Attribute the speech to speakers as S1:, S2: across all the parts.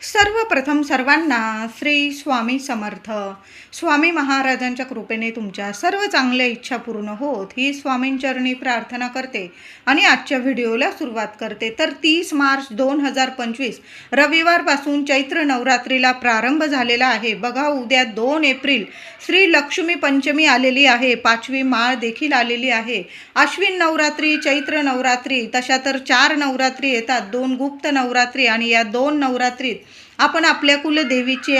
S1: सर्वप्रथम सर्वांना श्री स्वामी समर्थ. स्वामी महाराजांच्या कृपेने तुमच्या सर्व चांगल्या इच्छा पूर्ण होत ही स्वामींचरणी प्रार्थना करते आणि आजच्या व्हिडिओला सुरुवात करते. तर 30 मार्च 2025 रविवारपासून चैत्र नवरात्रीला प्रारंभ झालेला आहे. बघा, उद्या 2 एप्रिल श्री लक्ष्मी पंचमी आलेली आहे. 5वी माळ देखील आलेली आहे. आश्विन नवरात्री, चैत्र नवरात्री, तशा तर 4 नवरात्री येतात. 2 गुप्त नवरात्री आणि या 2 नवरात्रीत आपण आपल्या कुलदेवीची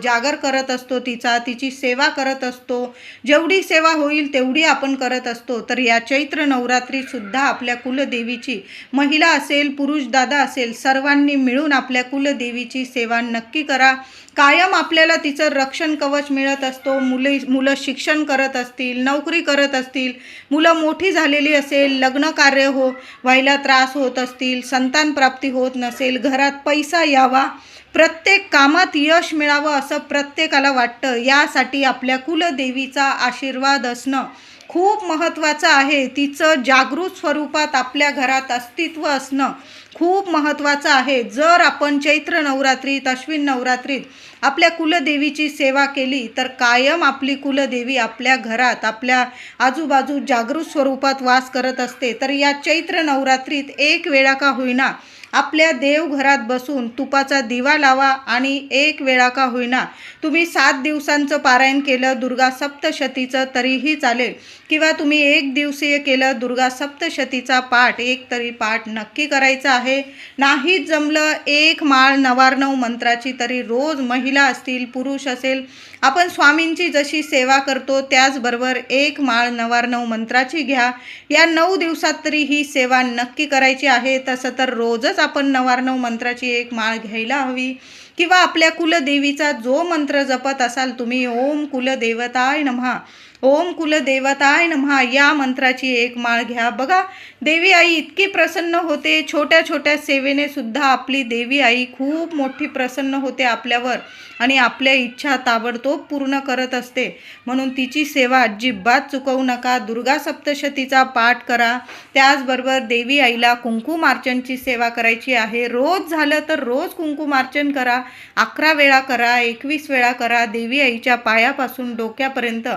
S1: जागर करत असतो, तिची सेवा करत असतो. जेवढी सेवा होईल तेवढी आपण करत असतो. तर या चैत्र नवरात्रीत सुद्धा आपल्या कुलदेवीची, महिला असेल पुरुष दादा असेल, सर्वांनी मिळून आपल्या कुलदेवीची सेवा नक्की करा. कायम आपल्याला तिचं रक्षण कवच मिळत असतो. मुलं शिक्षण करत असतील, नोकरी करत असतील, मुलं मोठी झालेली असेल, लग्न कार्य व्हायला त्रास होत असतील, संतान प्राप्ती होत नसेल, घरात पैसा यावा, प्रत्येक कामात यश मिळावं असं प्रत्येकाला वाटतं. यासाठी आपल्या कुलदेवीचा आशीर्वाद असणं खूप महत्त्वाचं आहे. तिचं जागृत स्वरूपात आपल्या घरात अस्तित्व असणं खूप महत्त्वाचं आहे. जर आपण चैत्र नवरात्रीत, अश्विन नवरात्रीत आपल्या कुलदेवीची सेवा केली तर कायम आपली कुलदेवी आपल्या घरात, आपल्या आजूबाजू जागृत स्वरूपात वास करत असते. तर या चैत्र नवरात्रीत एक वेळा का होईना आपल्या देवघरात बसून तुपाचा दिवा लावा आणि एक वेळा का होईना तुम्ही 7 दिवसांचं पारायण केलं दुर्गा सप्तशतीचं तरीही चालेल, किंवा तुम्ही 1 दिवसीय केलं दुर्गा सप्तशतीचा पाठ, एक तरी पाठ नक्की करायचा आहे. नाहीच जमलं, एक माळ नवार्णव मंत्राची तरी रोज, महिला असतील पुरुष असेल, आपण स्वामींची जशी सेवा करतो त्याचबरोबर एक माळ नवार्णव मंत्राची घ्या. या 9 दिवसात तरी ही सेवा नक्की करायची आहे. तसं तर रोजच आपण नवार्णव मंत्राची एक माळ घ्यायला हवी, किंवा आपल्या कुलदेवीचा जो मंत्र जपत असाल तुम्ही, ओम कुलदेवताय नमः, ओम कुलदेवताय नमः, या मंत्राची एक माळ घ्या. बघा, देवी आई इतकी प्रसन्न होते. छोट्या छोट्या सेवेने सुद्धा आपली देवी आई खूप मोठी प्रसन्न होते आपल्यावर आणि आपल्या इच्छा ताबडतोब पूर्ण करत असते. म्हणून तिची सेवा अजिबात चुकवू नका. दुर्गा सप्तशतीचा पाठ करा. त्याचबरोबर देवी आईला कुंकुमार्चनची सेवा करायची आहे. रोज झालं तर रोज कुंकुमार्चन करा. 11 वेळा करा, 21 वेळा करा. देवी आईच्या पायापासून डोक्यापर्यंत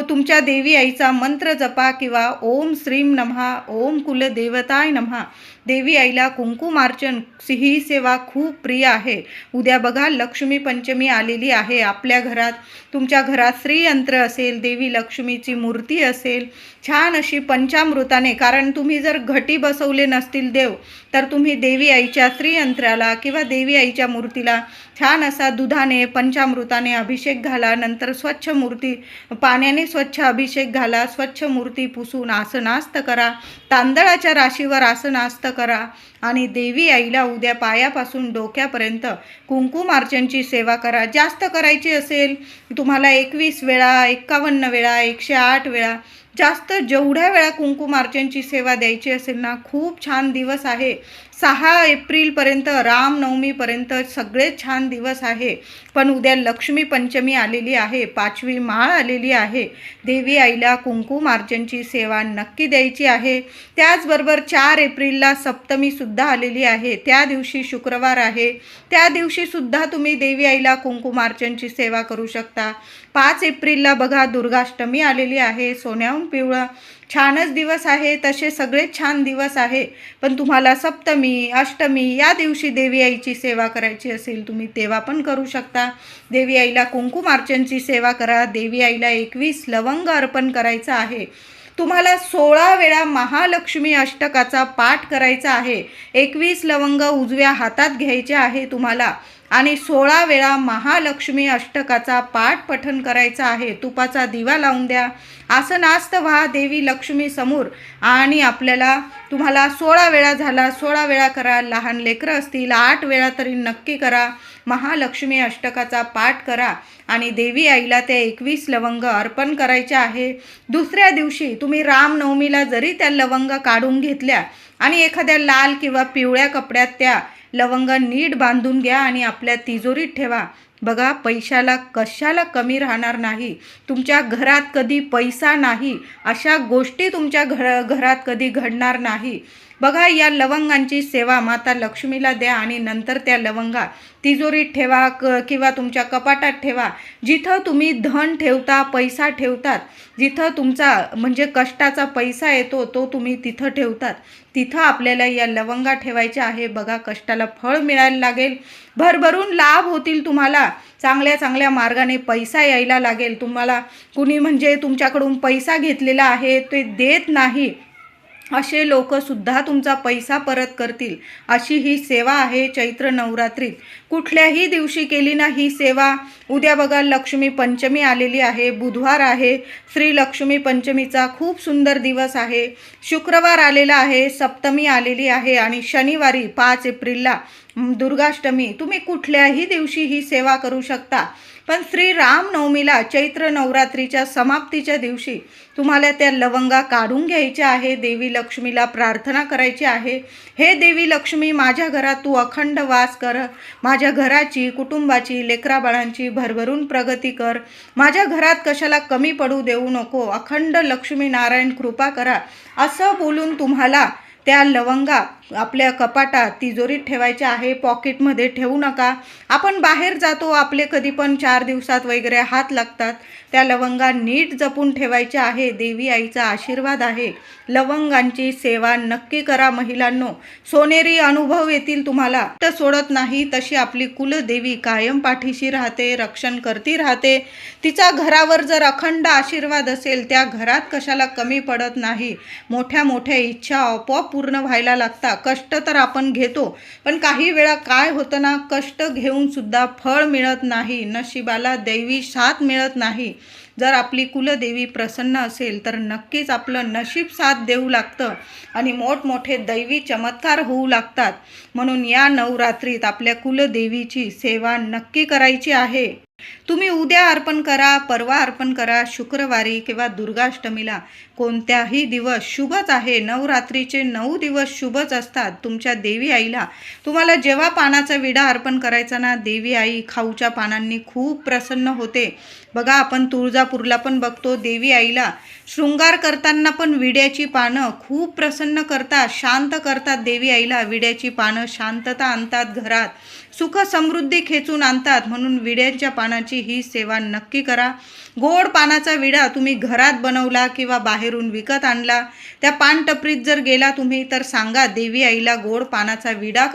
S1: तुमच्या देवी आईचा मंत्र जपा, किंवा ओम श्रीम नमः, ओम कुलदेवताय नमः. देवी आईला कुंकुमार्चन ही सेवा खूप प्रिय आहे. उद्या बघा, लक्ष्मी पंचमी आलेली आहे. आपल्या घरात, तुमच्या घरात श्रीयंत्र असेल, देवी लक्ष्मीची मूर्ती असेल, छान अशी पंचामृताने, कारण तुम्ही जर घटी बसवले नसतील देव, तर तुम्ही देवी आईच्या श्रीयंत्राला किंवा देवी आईच्या मूर्तीला छान असा दुधाने, पंचामृताने अभिषेक घाला. नंतर स्वच्छ मूर्ती, पाण्याने स्वच्छ अभिषेक घाला. स्वच्छ मूर्ती पुसून आसनास्त करा. तांदळाच्या राशीवर आसनास्त करा आणि देवी आईला उद्या पायापासून डोक्यापर्यंत कुंकुमार्चनची सेवा करा. जास्त करायची असेल तुम्हाला 21 वेळा, 51 वेळा, 108 वेळा, जास्त जेवढ्या वेळा कुंकुमार्चनची सेवा द्यायची असेल ना, खूप छान दिवस आहे. 6 एप्रिलपर्यंत, रामनवमीपर्यंत सगळेच छान दिवस आहे. पण उद्या लक्ष्मी पंचमी आलेली आहे, 5वी माळ आलेली आहे. देवी आईला कुंकुमार्चनची सेवा नक्की द्यायची आहे. त्याचबरोबर 4 एप्रिलला सप्तमीसुद्धा आलेली आहे. त्या दिवशी शुक्रवार आहे. त्या दिवशीसुद्धा तुम्ही देवी आईला कुंकुमार्चनची सेवा करू शकता. 5 एप्रिलला बघा, दुर्गाष्टमी आलेली आहे. सोन्याहून पिवळा छानच दिवस आहे. तसे सगळेच छान दिवस आहे. पण तुम्हाला सप्तमी, अष्टमी या दिवशी देवी आईची सेवा करायची असेल, तुम्ही तेव्हा पण करू शकता. देवी आईला कुंकुमार्चनची सेवा करा. देवी आईला 21 लवंग अर्पण करायचं आहे. तुम्हाला 16 वेळा महालक्ष्मी अष्टकाचा पाठ करायचा आहे. 21 लवंग उजव्या हातात घ्यायचे आहे तुम्हाला आणि 16 वेळा महालक्ष्मी अष्टकाचा पाठ पठण करायचा आहे. तुपाचा दिवा लावून द्या. आसनास्त व्हा देवी लक्ष्मी समोर आणि तुम्हाला 16 वेळा झाला, 16 वेळा करा. लहान लेकरं असतील 8 वेळा तरी नक्की करा. महालक्ष्मी अष्टकाचा पाठ करा आणि देवी आईला त्या 21 लवंग अर्पण करायच्या आहे. दुसऱ्या दिवशी तुम्ही रामनवमीला जरी त्या लवंग काढून घेतल्या आणि एखाद्या लाल किंवा पिवळ्या कपड्यात त्या लवंग नीट बांधून घ्या आणि आपल्या तिजोरीत ठेवा. बघा, पैशाला कशाला कमी राहणार नाही. तुमच्या घरात कधी पैसा नाही अशा गोष्टी तुमच्या घरात कधी घडणार नाही. बघा, या लवंगांची सेवा माता लक्ष्मीला द्या आणि नंतर त्या लवंगा तिजोरीत ठेवा किंवा तुमच्या कपाटात ठेवा. जिथं तुम्ही धन ठेवता, पैसा ठेवतात, जिथं तुमचा म्हणजे कष्टाचा पैसा येतो तो तुम्ही तिथं ठेवतात, तिथं आपल्याला या लवंगा ठेवायच्या आहे. बघा, कष्टाला फळ मिळायला लागेल, भरभरून लाभ होतील तुम्हाला, चांगल्या चांगल्या मार्गाने पैसा यायला लागेल तुम्हाला. कुणी म्हणजे तुमच्याकडून पैसा घेतलेला आहे ते देत नाही, असे लोकसुद्धा तुमचा पैसा परत करतील. अशी ही सेवा आहे चैत्र नवरात्रीत. कुठल्याही दिवशी केली ना ही सेवा. उद्या बघा लक्ष्मी पंचमी आलेली आहे, बुधवार आहे, श्री लक्ष्मी पंचमीचा खूप सुंदर दिवस आहे. शुक्रवार आलेला आहे, सप्तमी आलेली आहे आणि शनिवारी 5 एप्रिलला दुर्गाष्टमी. तुम्ही कुठल्याही दिवशी ही सेवा करू शकता. पण श्री रामनवमीला चैत्र नवरात्रीच्या समाप्तीच्या दिवशी तुम्हाला त्या लवंगा काढून घ्यायच्या आहे. देवी लक्ष्मीला प्रार्थना करायची आहे, हे देवी लक्ष्मी, माझ्या घरात तू अखंड वास कर, माझ्या घराची, कुटुंबाची, लेकराबाळांची भरभरून प्रगती कर, माझ्या घरात कशाला कमी पडू देऊ नको, अखंड लक्ष्मी नारायण कृपा करा, असं बोलून तुम्हाला त्या लवंगा आपल्या कपाटात तिजोरीत ठेवायच्या आहे. पॉकेटमध्ये ठेवू नका. आपण बाहेर जातो, आपले कधी पण 4 दिवसात वगैरे हात लागतात. त्या लवंगा नीट जपून ठेवायच्या आहे. देवी आईचा आशीर्वाद आहे. लवंगांची सेवा नक्की करा महिलांनो, सोनेरी अनुभव येतील तुम्हाला. तर सोडत नाही तशी आपली कुलदेवी कायम पाठीशी राहते, रक्षण करती राहते. तिचा घरावर जर अखंड आशीर्वाद असेल, त्या घरात कशाला कमी पडत नाही. मोठ्या मोठ्या इच्छा आपोआप पूर्ण व्हायला लागतात. कष्ट तर आपण घेतो, पण काही वेळा काय होतं ना, कष्ट घेऊन सुद्धा फळ मिळत नाही, नशिबाला दैवी साथ मिळत नाही. जर आपली कुलदेवी प्रसन्न असेल तर नक्कीच आपलं नशीब साथ देऊ लागतं आणि मोठमोठे दैवी चमत्कार होऊ लागतात. म्हणून या नवरात्रीत आपल्या कुलदेवीची सेवा नक्की करायची आहे. तुम्ही उद्या अर्पण करा, परवा अर्पण करा, शुक्रवारी किंवा दुर्गाष्टमीला, कोणत्याही दिवस शुभच आहे. नवरात्रीचे 9 दिवस शुभच असतात. तुमच्या देवी आईला तुम्हाला जेव्हा पानाचा विडा अर्पण करायचा ना, देवी आई खाऊच्या पानांनी खूप प्रसन्न होते. बघा, आपण तुळजापूरला पण बघतो, देवी आईला शृंगार करताना पण विड्याची पानं खूप प्रसन्न करतात, शांत करतात. देवी आईला विड्याची पानं शांतता आणतात, घरात सुख समृद्धी खेचून आणतात. म्हणून विड्याच्या पानाची ही सेवा नक्की करा. गोड पानाचा विडा तुम्ही घरात बनवला किंवा बाहेरून विकत आणला, त्या पानटपरीत जर गेला तुम्ही, तर सांगा देवी आईला गोड पानाचा विडा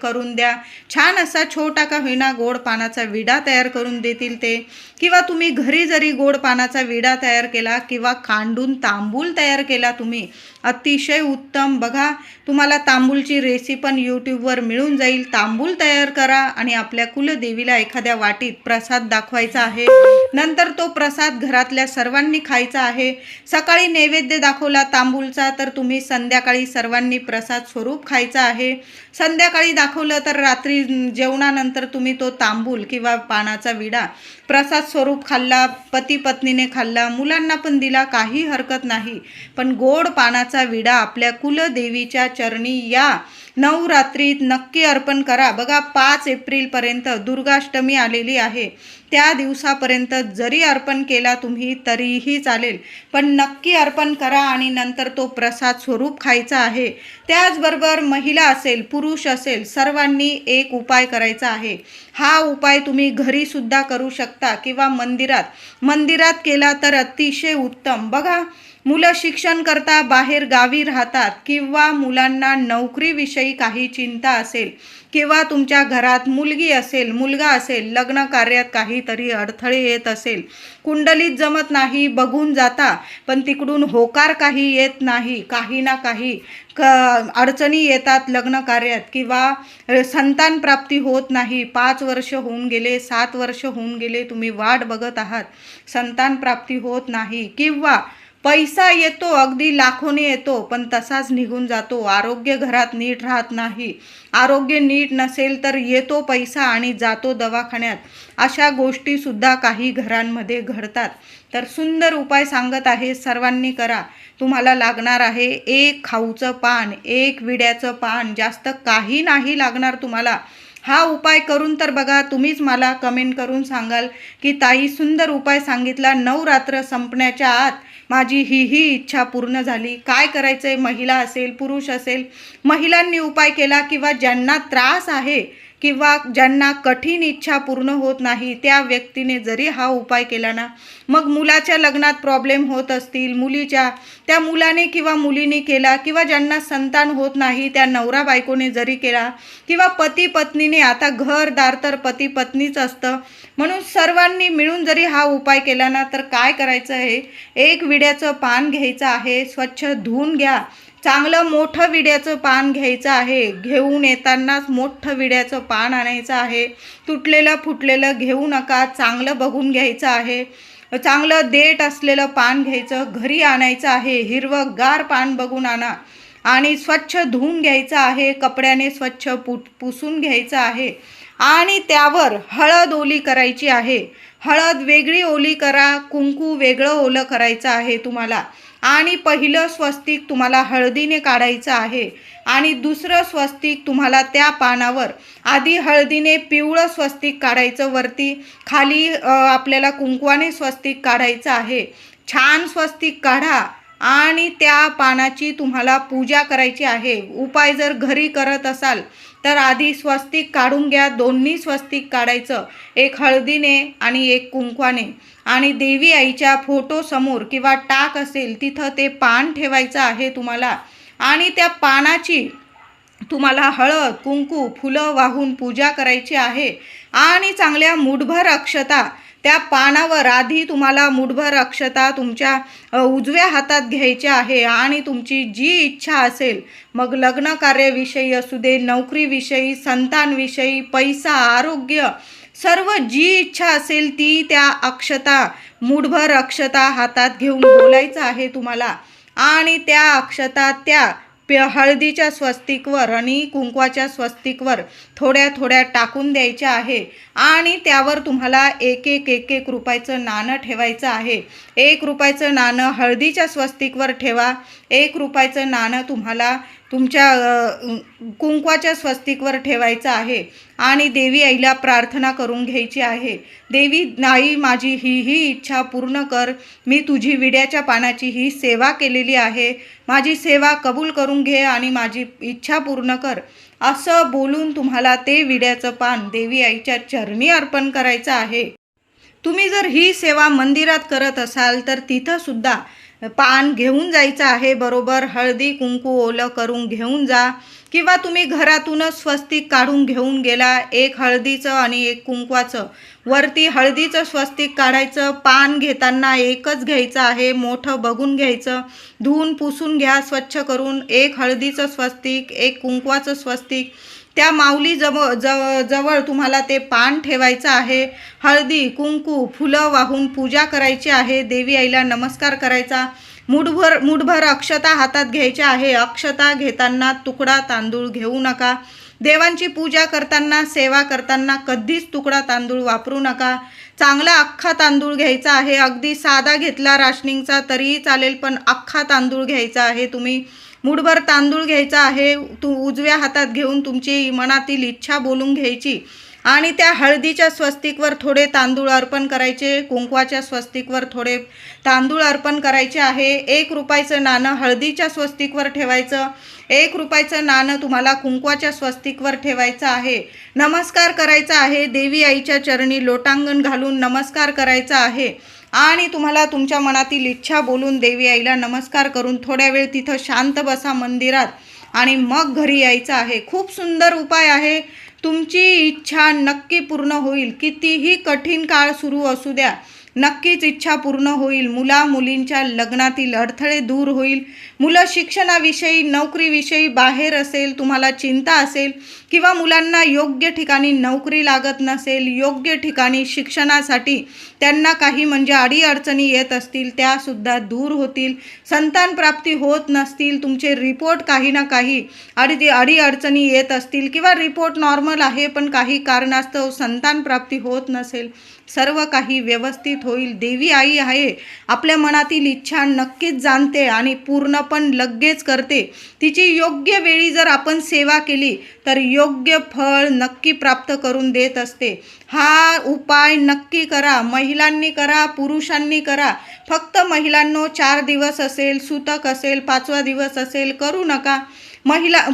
S1: करून द्या. छान असा छोटा का होईना गोड पानाचा विडा तयार करून देतील ते. किंवा तुम्ही घरी जरी गोड पानाचा विडा तयार केला किंवा खांडून तांबूल तयार केला तुम्ही, अतिशय उत्तम. बघा, तुम्हाला तांबूलची रेसिपी पण यूट्यूबवर मिळून जाईल. तांबूल तयार करा आणि आपल्या कुलदेवीला एखाद्या वाटीत प्रसाद दाखवायचा आहे. नंतर तो प्रसाद घरातल्या सर्वांनी खायचा आहे. सकाळी नैवेद्य दाखवला तांबूलचा, तर तुम्ही संध्याकाळी सर्वांनी प्रसाद स्वरूप खायचा आहे. संध्याकाळी दाखवलं तर रात्री जेवणानंतर तुम्ही तो तांबूल किंवा पानाचा विडा प्रसाद स्वरूप खाल्ला, पती पत्नीने खाल्ला, मुलांना पण दिला, काही हरकत नाही. पण गोड पानाचा विडा आपल्या कुलदेवीच्या चरणी या नवरात्रीत नक्की अर्पण करा. बघा, 5 एप्रिलपर्यंत दुर्गाष्टमी आलेली आहे. त्या दिवसापर्यंत जरी अर्पण केला तुम्ही तरीही चालेल, पण नक्की अर्पण करा आणि नंतर तो प्रसाद स्वरूप खायचा आहे. त्याचबरोबर महिला असेल, पुरुष असेल, सर्वांनी एक उपाय करायचा आहे. हा उपाय तुम्ही घरीसुद्धा करू शकता किंवा मंदिरात केला तर अतिशय उत्तम. बघा, मुलं शिक्षण करता बाहेर गावी राहतात किंवा मुलांना नोकरीविषयी काही चिंता असेल किंवा तुमच्या घरात मुलगी असेल, मुलगा असेल, लग्न कार्यात काहीतरी अडथळे येत असेल, कुंडलीत जमत नाही, बघून जाता पण तिकडून होकार काही येत नाही, काही ना काही अडचणी येतात लग्न कार्यात किंवा संतान प्राप्ती होत नाही. 5 वर्ष होऊन गेले, 7 वर्ष होऊन गेले, तुम्ही वाट बघत आहात, संतान प्राप्ती होत नाही किंवा पैसा येतो, अगदी लाखोने येतो, पण तसाच निघून जातो. आरोग्य घरात नीट राहत नाही, आरोग्य नीट नसेल तर येतो पैसा आणि जातो दवाखान्यात. अशा गोष्टीसुद्धा काही घरांमध्ये घडतात. तर सुंदर उपाय सांगत आहे, सर्वांनी करा. तुम्हाला लागणार आहे 1 खाऊचं पान, 1 विड्याचं पान, जास्त काही नाही लागणार तुम्हाला. हा उपाय करून तर बघा, तुम्हीच मला कमेंट करून सांगाल की ताई सुंदर उपाय सांगितला. नवरात्र संपण्याच्या आत माझी ही इच्छा पूर्ण झाली. काय करायचं आहे, महिला असेल पुरुष असेल, महिलांनी उपाय केला किंवा ज्यांना त्रास आहे किंवा ज्यांना कठीण इच्छा पूर्ण होत नाही त्या व्यक्तीने जरी हा उपाय केला ना, मग मुलाच्या लग्नात प्रॉब्लेम होत असतील, मुलीच्या त्या मुलाने किंवा मुलीने केला किंवा ज्यांना संतान होत नाही त्या नवरा बायकोने जरी केला किंवा पती पत्नीने, आता घरदार तर पती पत्नीच असतं, म्हणून सर्वांनी मिळून जरी हा उपाय केला ना, तर काय करायचं आहे, एक विड्याचं पान घ्यायचं आहे, स्वच्छ धुवून घ्या. चांगलं मोठं विड्याचं पान घ्यायचं आहे. घेऊन येतानाच मोठं विड्याचं पान आणायचं आहे. तुटलेलं फुटलेलं घेऊ नका, चांगलं बघून घ्यायचं आहे. चांगलं देठ असलेलं पान घ्यायचं, घरी आणायचं आहे. हिरवंगार पान बघून आणा आणि स्वच्छ धुवून घ्यायचं आहे. कपड्याने स्वच्छ पुसून घ्यायचं आहे आणि त्यावर हळद ओली करायची आहे. हळद वेगळी ओली करा, कुंकू वेगळं ओलं करायचं आहे तुम्हाला. आणि पहिलं स्वस्तिक तुम्हाला हळदीने काढायचं आहे आणि दुसरं स्वस्तिक तुम्हाला त्या पानावर आधी हळदीने पिवळं स्वस्तिक काढायचं, वरती खाली आपल्याला कुंकवाने स्वस्तिक काढायचं आहे. छान स्वस्तिक काढा आणि त्या पानाची तुम्हाला पूजा करायची आहे. उपाय जर घरी करत असाल तर आधी स्वस्तिक काढून घ्या. दोन्ही स्वस्तिक काढायचं, एक हळदीने आणि एक कुंकवाने, आणि देवी आईच्या फोटोसमोर किंवा टाक असेल तिथं ते पान ठेवायचं आहे तुम्हाला. आणि त्या पानाची तुम्हाला हळद कुंकू फुलं वाहून पूजा करायची आहे. आणि चांगल्या मुठभर अक्षता त्या पानावर आधी तुम्हाला मुठभर अक्षता तुमच्या उजव्या हातात घ्यायच्या आहे. आणि तुमची जी इच्छा असेल, मग लग्न कार्याविषयी असू दे, नोकरीविषयी, संतानविषयी, पैसा, आरोग्य, सर्व जी इच्छा असेल ती त्या अक्षता, मुठभर अक्षता हातात घेऊन बोलायचं आहे तुम्हाला. आणि त्या अक्षता त्या हळदीच्या स्वस्तिकवर आणि कुंकवाच्या स्वस्तिकवर थोड्या थोड्या टाकून द्यायच्या आहे. आणि त्यावर तुम्हाला एक एक रुपयाचं नाणं ठेवायचं आहे. 1 रुपयाचं नाणं हळदीच्या स्वस्तिकवर ठेवा. 1 रुपयाचं नाणं तुम्हाला तुमच्या कुंकवाच्या स्वस्तिकवर ठेवायचं आहे. आणि देवी आईला प्रार्थना करून घ्यायची आहे. देवी आई, माझी ही इच्छा पूर्ण कर. मी तुझी विड्याच्या पानाची ही सेवा केलेली आहे. माझी सेवा कबूल करून घे आणि माझी इच्छा पूर्ण कर. असं बोलून तुम्हाला ते विड्याचं पान देवी आईच्या चरणी अर्पण करायचं आहे. तुम्ही जर ही सेवा मंदिरात करत असाल तर तिथं सुद्धा पान घेऊन जायचं आहे. बरोबर हळदी कुंकू ओलं करून घेऊन जा. किंवा तुम्ही घरातूनच स्वस्तिक काढून घेऊन गेला, एक हळदीचं आणि एक कुंकवाचं. वरती हळदीचं स्वस्तिक काढायचं. पान घेताना एकच घ्यायचं आहे, मोठं बघून घ्यायचं. धुवून पुसून घ्या स्वच्छ करून. एक हळदीचं स्वस्तिक, एक कुंकवाचं स्वस्तिक. त्या माऊली जवळ तुम्हाला ते पान ठेवायचं आहे. हळदी कुंकू फुलं वाहून पूजा करायची आहे. देवी आईला नमस्कार करायचा. मुठभर अक्षता हातात घ्यायच्या आहे. अक्षता घेताना तुकडा तांदूळ घेऊ नका. देवांची पूजा करताना, सेवा करताना कधीच तुकडा तांदूळ वापरू नका. चांगला अख्खा तांदूळ घ्यायचा आहे. अगदी साधा घेतला राशनिंगचा तरीही चालेल, पण अख्खा तांदूळ घ्यायचा आहे. तुम्ही मुठभर तांदूळ घ्यायचा आहे. उजव्या हातात घेऊन तुमची मनातील इच्छा बोलून घ्यायची. आणि त्या हळदीच्या स्वस्तिकवर थोडे तांदूळ अर्पण करायचे. कुंकवाच्या स्वस्तिकवर थोडे तांदूळ अर्पण करायचे आहे. 1 रुपयाचं नाणं हळदीच्या स्वस्तिकवर ठेवायचं. 1 रुपयाचं नाणं तुम्हाला कुंकवाच्या स्वस्तिकवर ठेवायचं आहे. नमस्कार करायचा आहे. देवी आईच्या चरणी लोटांगण घालून नमस्कार करायचा आहे. आणि तुम्हाला तुमच्या मनातील इच्छा बोलून देवी आईला नमस्कार करून थोड्या वेळ तिथं शांत बसा मंदिरात आणि मग घरी यायचं आहे. खूप सुंदर उपाय आहे. तुमची इच्छा नक्की पूर्ण होईल. कितीही कठीण काळ सुरू असू द्या, नक्कीच इच्छा पूर्ण होईल. मुलींच्या लग्नातील अडथळे दूर होईल. मुलं शिक्षणाविषयी, नोकरीविषयी बाहेर असेल, तुम्हाला चिंता असेल किंवा मुलांना योग्य ठिकाणी नोकरी लागत नसेल, योग्य ठिकाणी शिक्षणासाठी त्यांना काही म्हणजे अडीअडचणी येत असतील, त्यासुद्धा दूर होतील. संतान प्राप्ती होत नसतील, तुमचे रिपोर्ट काही ना काही अडीअडचणी येत असतील किंवा रिपोर्ट नॉर्मल आहे पण काही कारणास्तव संतान प्राप्ती होत नसेल, सर्व काही व्यवस्थित होईल. देवी आई आहे, आपल्या मनातील इच्छा नक्कीच जाणते आणि पूर्ण पण लगेच करते. तिची योग्य वेळी जर आपण सेवा केली तर योग्य फळ नक्की प्राप्त करून देत असते। हा उपाय नक्की करा, महिलांनी करा, पुरुषांनी करा। फक्त महिलांनो 4 दिवस असेल, सुतक असेल, 5वा दिवस असेल, करू नका।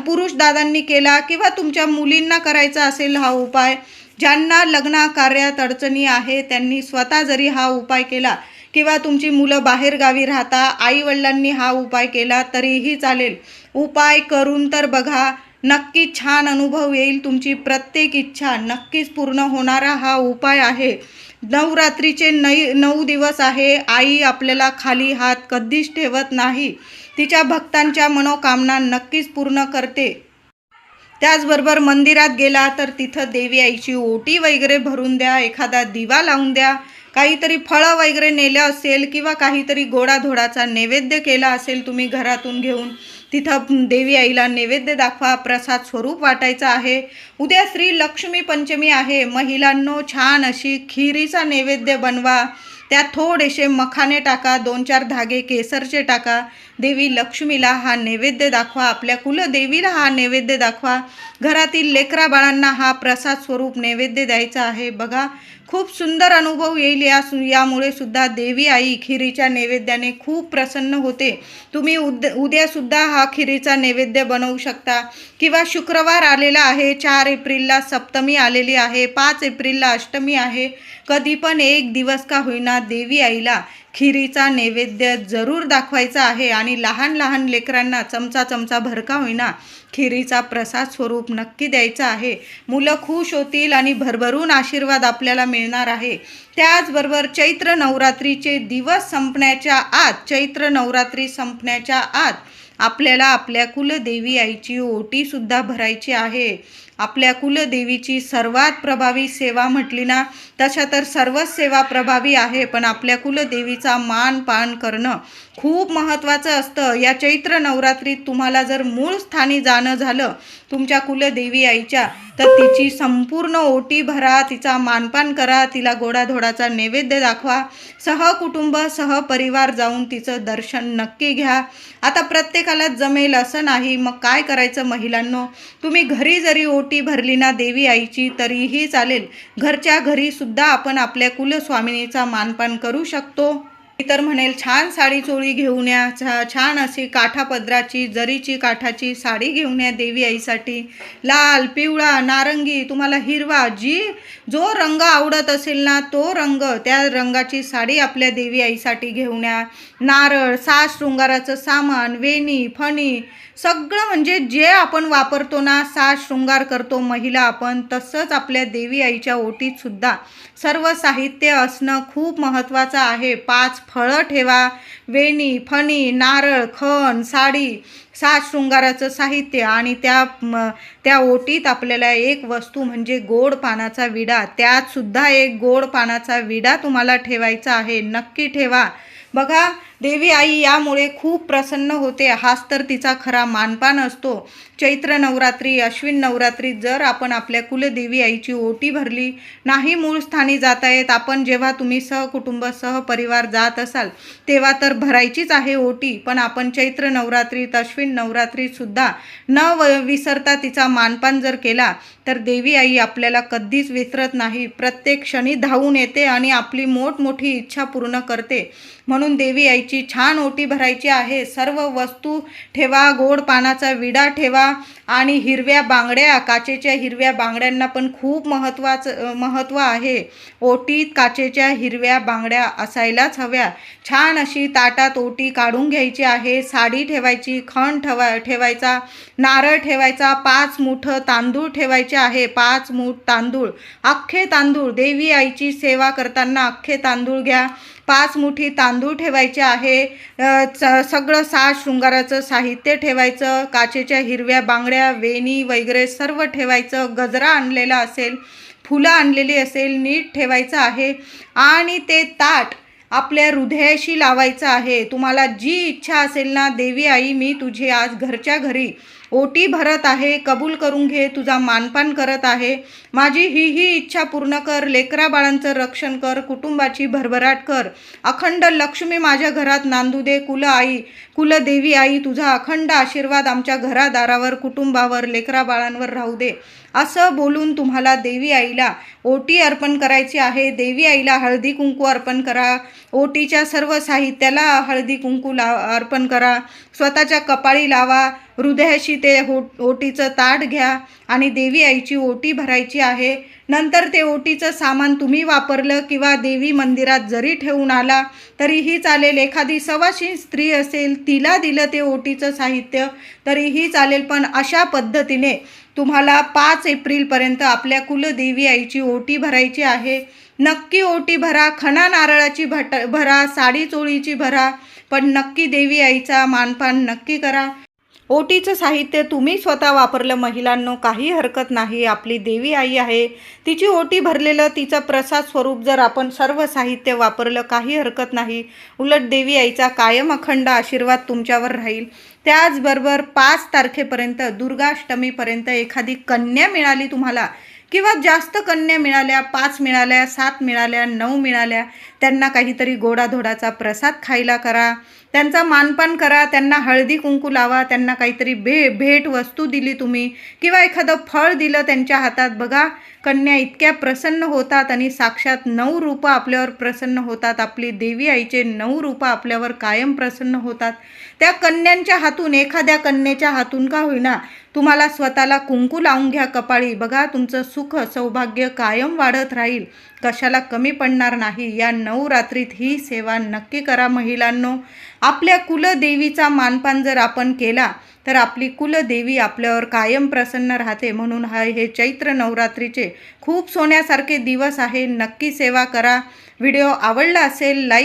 S1: पुरुष दादांनी केला किंवा तुमच्या मुलींना करायचा असेल हा उपाय, ज्यांना लग्न कार्यात अडचणी आहे त्यांनी स्वतः जरी हा उपाय केला किंवा तुमची मुलं बाहेरगावी राहता, आईवडिलांनी हा उपाय केला तरीही चालेल। उपाय करून तर बघा, नक्की छान अनुभव येईल। तुमची प्रत्येक इच्छा नक्कीच पूर्ण होणारा हा उपाय आहे। नवरात्रीचे 9 दिवस आहे। आई आपल्याला खाली हात कधीच ठेवत नाही, तिच्या भक्तांच्या मनोकामना नक्कीच पूर्ण करते। त्याचबरोबर मंदिरात गेला तर तिथं देवी आईची ओटी वगैरे भरून द्या, एखादा दिवा लावून द्या, काहीतरी फळं वगैरे नेलं असेल किंवा काहीतरी गोडाधोडाचा नैवेद्य केला असेल तुम्ही घरातून घेऊन, तिथं देवी आईला नैवेद्य दाखवा, प्रसाद स्वरूप वाटायचा आहे। उद्या श्री लक्ष्मी पंचमी आहे। महिलांनो छान अशी खिरीचा नैवेद्य बनवा, त्यात थोडेसे मखाने टाका, 2-4 धागे केसरचे टाका, देवी लक्ष्मीला हा नैवेद्य दाखवा, आपल्या कुलदेवीला हा नैवेद्य दाखवा, घरातील लेकरा बाळांना हा प्रसाद स्वरूप नैवेद्य द्यायचा आहे। बघा, खूप सुंदर अनुभव येईल। यामुळे सुद्धा देवी आई खिरीच्या नैवेद्याने खूप प्रसन्न होते। तुम्ही उद्यासुद्धा हा खिरीचा नैवेद्य बनवू शकता किंवा शुक्रवार आलेला आहे, 4 एप्रिलला सप्तमी आलेली आहे, 5 एप्रिलला अष्टमी आहे, कधी पण एक दिवस का होईना देवी आईला खिरीचा नैवेद्य जरूर दाखवायचा आहे आणि लहान लहान लेकरांना चमचा भर का होईना खिरीचा प्रसाद स्वरूप नक्की द्यायचा आहे। मुलं खुश होतील आणि भरभरून आशीर्वाद आपल्याला मिळणार आहे। त्याचबरोबर चैत्र नवरात्रीचे दिवस संपण्याच्या आत, चैत्र नवरात्री संपण्याच्या आत आपल्याला आपल्या कुलदेवी आईची ओटीसुद्धा भरायची आहे। आपल्या कुलदेवीची सर्वात प्रभावी सेवा म्हटली ना, तशा तर सर्वच सेवा प्रभावी आहे, पण आपल्या कुलदेवीचा मान पान करणं खूप महत्त्वाचं असतं। या चैत्र नवरात्रीत तुम्हाला जर मूळ स्थानी जाणं झालं तुमच्या कुलदेवी आईच्या, तर तिची संपूर्ण ओटी भरा, तिचा मानपान करा, तिला गोडाधोडाचा नैवेद्य दाखवा, सहकुटुंब सहपरिवार जाऊन तिचं दर्शन नक्की घ्या। आता प्रत्येकाला जमेल असं नाही, मग काय करायचं महिलांनो, तुम्ही घरी जरी ओटी भरली ना देवी आईची तरीही चालेल। घरच्या घरी सुद्धा आपण आपल्या कुलस्वामिनीचा मानपान करू शकतो। तर म्हणेल छान साडी चोळी घेऊन या, छान अशी काठापदराची जरीची काठाची साडी घेऊन या देवी आईसाठी। लाल, पिवळा, नारंगी, तुम्हाला हिरवा, जो रंग आवडत असेल ना तो रंग, त्या रंगाची साडी आपल्या देवी आईसाठी घेऊन या। नारळ, साज शृंगाराचं सामान, वेणी, फणी, सगळं म्हणजे जे आपण वापरतो ना, साज शृंगार करतो महिला आपण, तसंच आपल्या देवी आईच्या ओटीत सुद्धा सर्व साहित्य असणं खूप महत्त्वाचं आहे। 5 फळं ठेवा, वेणी, फणी, नारळ, खण, साडी, साज शृंगाराचं साहित्य आणि त्या ओटीत आपल्याला एक वस्तू म्हणजे गोड पानाचा विडा, त्यात सुद्धा एक गोड पानाचा विडा तुम्हाला ठेवायचा आहे, नक्की ठेवा। बघा, देवी आई यामुळे खूप प्रसन्न होते, हाच तर तिचा खरा मानपान असतो। चैत्र नवरात्री, अश्विन नवरात्रीत जर आपण आपल्या कुलदेवी आईची ओटी भरली, नाही मूळ स्थानी जाता येत, आपण जेव्हा तुम्ही सहकुटुंब सहपरिवार जात असाल तेव्हा तर भरायचीच आहे ओटी, पण आपण चैत्र नवरात्रीत, अश्विन नवरात्रीत सुद्धा न विसरता तिचा मानपान जर केला तर देवी आई आपल्याला कधीच विसरत नाही, प्रत्येक क्षणी धावून येते आणि आपली मोठमोठी इच्छा पूर्ण करते। म्हणून देवी आईची छान ओटी भरायची आहे। सर्व वस्तू ठेवा, गोड पानाचा विडा ठेवा आणि हिरव्या बांगड्या, काचेच्या हिरव्या बांगड्यांना पण खूप महत्त्व आहे। ओटीत काचेच्या हिरव्या बांगड्या असायलाच हव्या। छान अशी ताटात ओटी काढून घ्यायची आहे, साडी ठेवायची, खण ठेवायचा, नारळ ठेवायचा, 5 मूठ तांदूळ ठेवायचे आहे, 5 मूठ तांदूळ, अख्खे तांदूळ, देवी आईची सेवा करताना अख्खे तांदूळ घ्या, 5 मुठी तांदूळ ठेवायचे आहे। सगळं साज शृंगाराचं साहित्य ठेवायचं, काचेच्या हिरव्या बांगड्या, वेणी वगैरे सर्व ठेवायचं, गजरा आणलेला असेल, फुलं आणलेली असेल, नीट ठेवायचं आहे आणि ते ताट आपल्या हृदयाशी लावायचं आहे। तुम्हाला जी इच्छा असेल ना, देवी आई मी तुझी आज घरच्या घरी ओटी भरत आहे, कबूल करून घे, तुझा मानपान करत आहे, माझी ही इच्छा पूर्ण कर, लेकरा बाळांचं रक्षण कर, कुटुंबाची भरभराट कर, अखंड लक्ष्मी माझ्या घरात नांदू दे, कुलदेवी आई तुझा अखंड आशीर्वाद आमच्या घरादारावर, कुटुंबावर, लेकरा बाळांवर राहू दे, असं बोलून तुम्हाला देवी आईला ओटी अर्पण करायची आहे। देवी आईला हळदी कुंकू अर्पण करा, ओटीच्या सर्व साहित्याला हळदी कुंकू अर्पण करा, स्वतःच्या कपाळी लावा, हृदयाशी ते ओटीचं ताट घ्या आणि देवी आईची ओटी भरायची आहे। नंतर ते ओटीचं सामान तुम्ही वापरलं किंवा देवी मंदिरात जरी ठेवून आला तरीही चालेल। एखादी सवाशीण स्त्री असेल, तिला दिलं ते ओटीचं साहित्य तरीही चालेल। पण अशा पद्धतीने तुम्हाला 5 एप्रिलपर्यंत आपल्या कुलदेवी आईची ओटी भरायची आहे। नक्की ओटी भरा, खणा नारळाची भरा, साडी चोळीची भरा, पण नक्की देवी आईचा मानपान नक्की करा। ओटीचं साहित्य तुम्ही स्वतः वापरलं महिलांनो, काही हरकत नाही। आपली देवी आई आहे, तिची ओटी भरलेलं तिचं प्रसाद स्वरूप जर आपण सर्व साहित्य वापरलं काही हरकत नाही। उलट देवी आईचा कायम अखंड आशीर्वाद तुमच्यावर राहील। त्याचबरोबर 5 तारखेपर्यंत दुर्गाष्टमीपर्यंत एखादी कन्या मिळाली तुम्हाला किंवा जास्त कन्या मिळाल्या, 5 मिळाल्या, 7 मिळाल्या, 9 मिळाल्या, त्यांना काहीतरी गोडाधोडाचा प्रसाद खायला करा, त्यांचा मानपान करा, त्यांना हळदी कुंकू लावा, त्यांना काहीतरी भेट वस्तू दिली तुम्ही किंवा एखादं फळ दिलं त्यांच्या हातात, बघा कन्या इतक्या प्रसन्न होतात आणि साक्षात 9 रूपं आपल्यावर प्रसन्न होतात। आपली देवी आईचे 9 रूपं आपल्यावर कायम प्रसन्न होतात। त्या कन्यांच्या हातून, एखाद्या कन्येच्या हातून का होईना, तुम्हाला स्वतःला कुंकू लावून घ्या कपाळी, बघा तुमचं सुख सौभाग्य कायम वाढत राहील, कशाला कमी पडणार नाही। या नवरात्रीत ही सेवा नक्की करा महिलांनो। आपल्या कुलदेवीचा मानपान जर आपण केला तर आपली कुलदेवी आपल्यावर कायम प्रसन्न राहते। म्हणून हे चैत्र नवरात्रीचे खूप सोन्यासारखे दिवस आहे। नक्की सेवा करा। व्हिडिओ आवडला असेल लाईक